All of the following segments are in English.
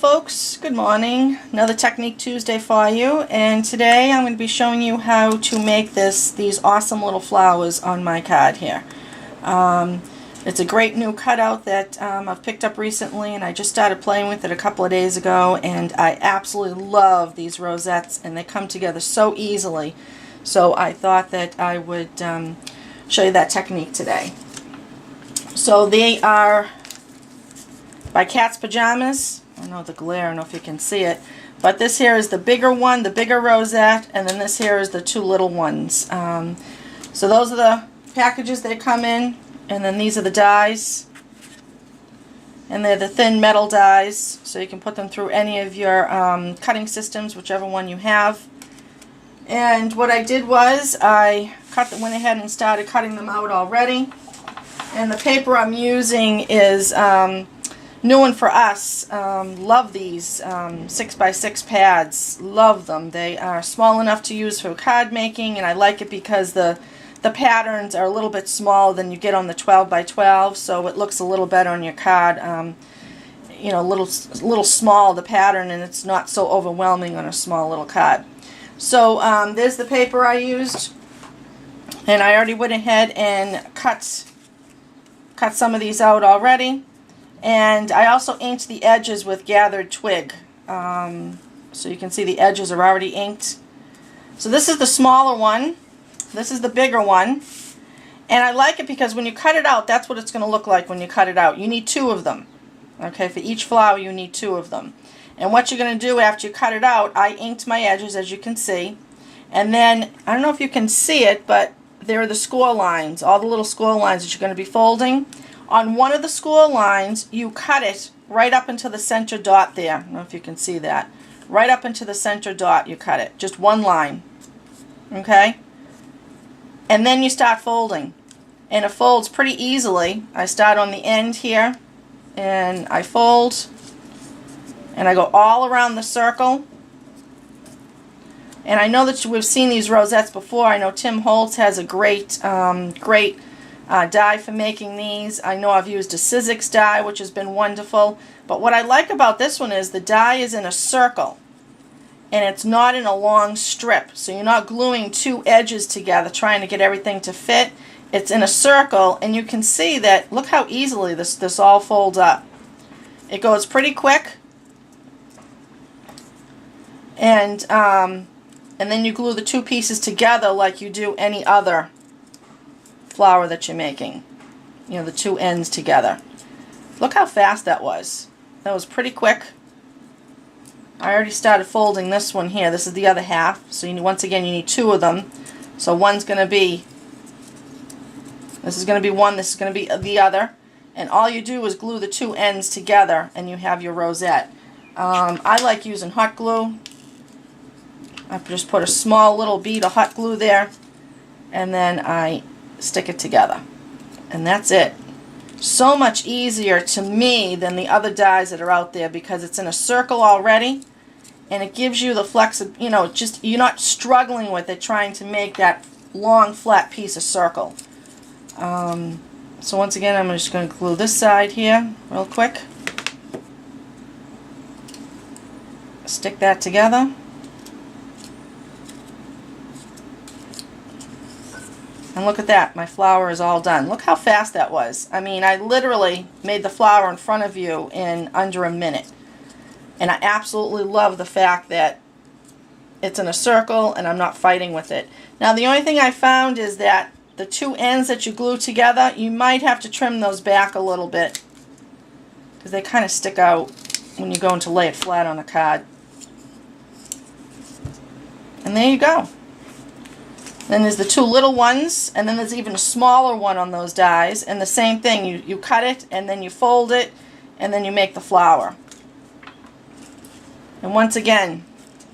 folks, good morning. Another Technique Tuesday for you, and today I'm going to be showing you how to make these awesome little flowers on my card here. It's a great new cutout that I've picked up recently, and I just started playing with it a couple of days ago, and I absolutely love these rosettes, and they come together so easily. So I thought that I would show you that technique today. So they are by Cat's Pajamas. I know the glare, I don't know if you can see it, but this here is the bigger one, the bigger rosette, and then this here is the two little ones. So those are the packages they come in, and then these are the dies, and they're the thin metal dies, so you can put them through any of your cutting systems, whichever one you have. And what I did was I went ahead and started cutting them out already, and the paper I'm using is new one for us. Love these 6x6 pads. Love them. They are small enough to use for card making, and I like it because the patterns are a little bit smaller than you get on the 12x12, so it looks a little better on your card. You know, a little small the pattern, and it's not so overwhelming on a small little card. So there's the paper I used, and I already went ahead and cut some of these out already. And I also inked the edges with gathered twig. So you can see the edges are already inked. So this is the smaller one. This is the bigger one. And I like it because when you cut it out, that's what it's going to look like when you cut it out. You need two of them. Okay, for each flower you need two of them. And what you're going to do after you cut it out, I inked my edges, as you can see. And then, I don't know if you can see it, but there are the score lines, all the little score lines that you're going to be folding. On one of the score lines, you cut it right up into the center dot there. I don't know if you can see that. Right up into the center dot you cut it. Just one line. Okay? And then you start folding. And it folds pretty easily. I start on the end here, and I fold, and I go all around the circle. And I know that we've seen these rosettes before. I know Tim Holtz has a great die for making these. I know I've used a Sizzix die, which has been wonderful. But what I like about this one is the die is in a circle, and it's not in a long strip. So you're not gluing two edges together trying to get everything to fit. It's in a circle, and you can see that, look how easily this all folds up. It goes pretty quick. And then you glue the two pieces together like you do any other flower that you're making. You know, the two ends together. Look how fast that was. That was pretty quick. I already started folding this one here. This is the other half. So once again, you need two of them. So one's going to be, this is going to be one, this is going to be the other. And all you do is glue the two ends together, and you have your rosette. I like using hot glue. I just put a small little bead of hot glue there, and then I stick it together, and that's it. So much easier to me than the other dies that are out there, because it's in a circle already, and it gives you the flexibility. You know, just you're not struggling with it trying to make that long flat piece of circle. So once again, I'm just going to glue this side here real quick, stick that together. And look at that, my flower is all done. Look how fast that was. I mean, I literally made the flower in front of you in under a minute. And I absolutely love the fact that it's in a circle and I'm not fighting with it. Now, the only thing I found is that the two ends that you glue together, you might have to trim those back a little bit, because they kind of stick out when you're going to lay it flat on a card. And there you go. Then there's the two little ones, and then there's even a smaller one on those dies, and the same thing, you cut it, and then you fold it, and then you make the flower. And once again,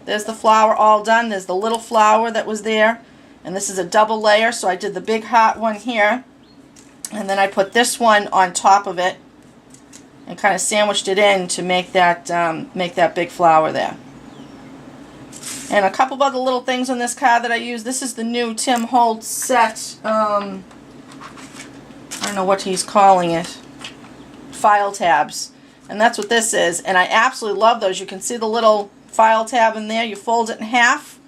there's the flower all done. There's the little flower that was there, and this is a double layer, so I did the big hot one here, and then I put this one on top of it, and kind of sandwiched it in to make that big flower there. And a couple of other little things on this card that I use. This is the new Tim Holtz set. I don't know what he's calling it. File tabs. And that's what this is. And I absolutely love those. You can see the little file tab in there. You fold it in half.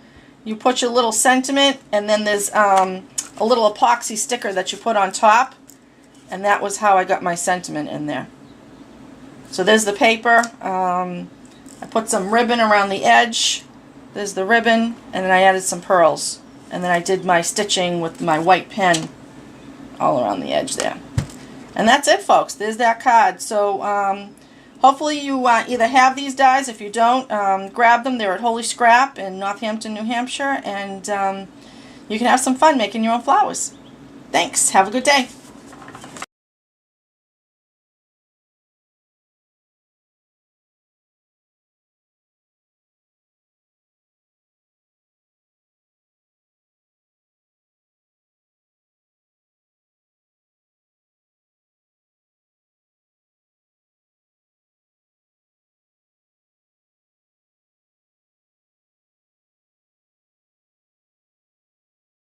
You put your little sentiment, and then there's a little epoxy sticker that you put on top. And that was how I got my sentiment in there. So there's the paper. I put some ribbon around the edge. There's the ribbon, and then I added some pearls. And then I did my stitching with my white pen all around the edge there. And that's it, folks. There's that card. So hopefully you either have these dies. If you don't, grab them. They're at Holy Scrap in Northampton, New Hampshire. And you can have some fun making your own flowers. Thanks. Have a good day.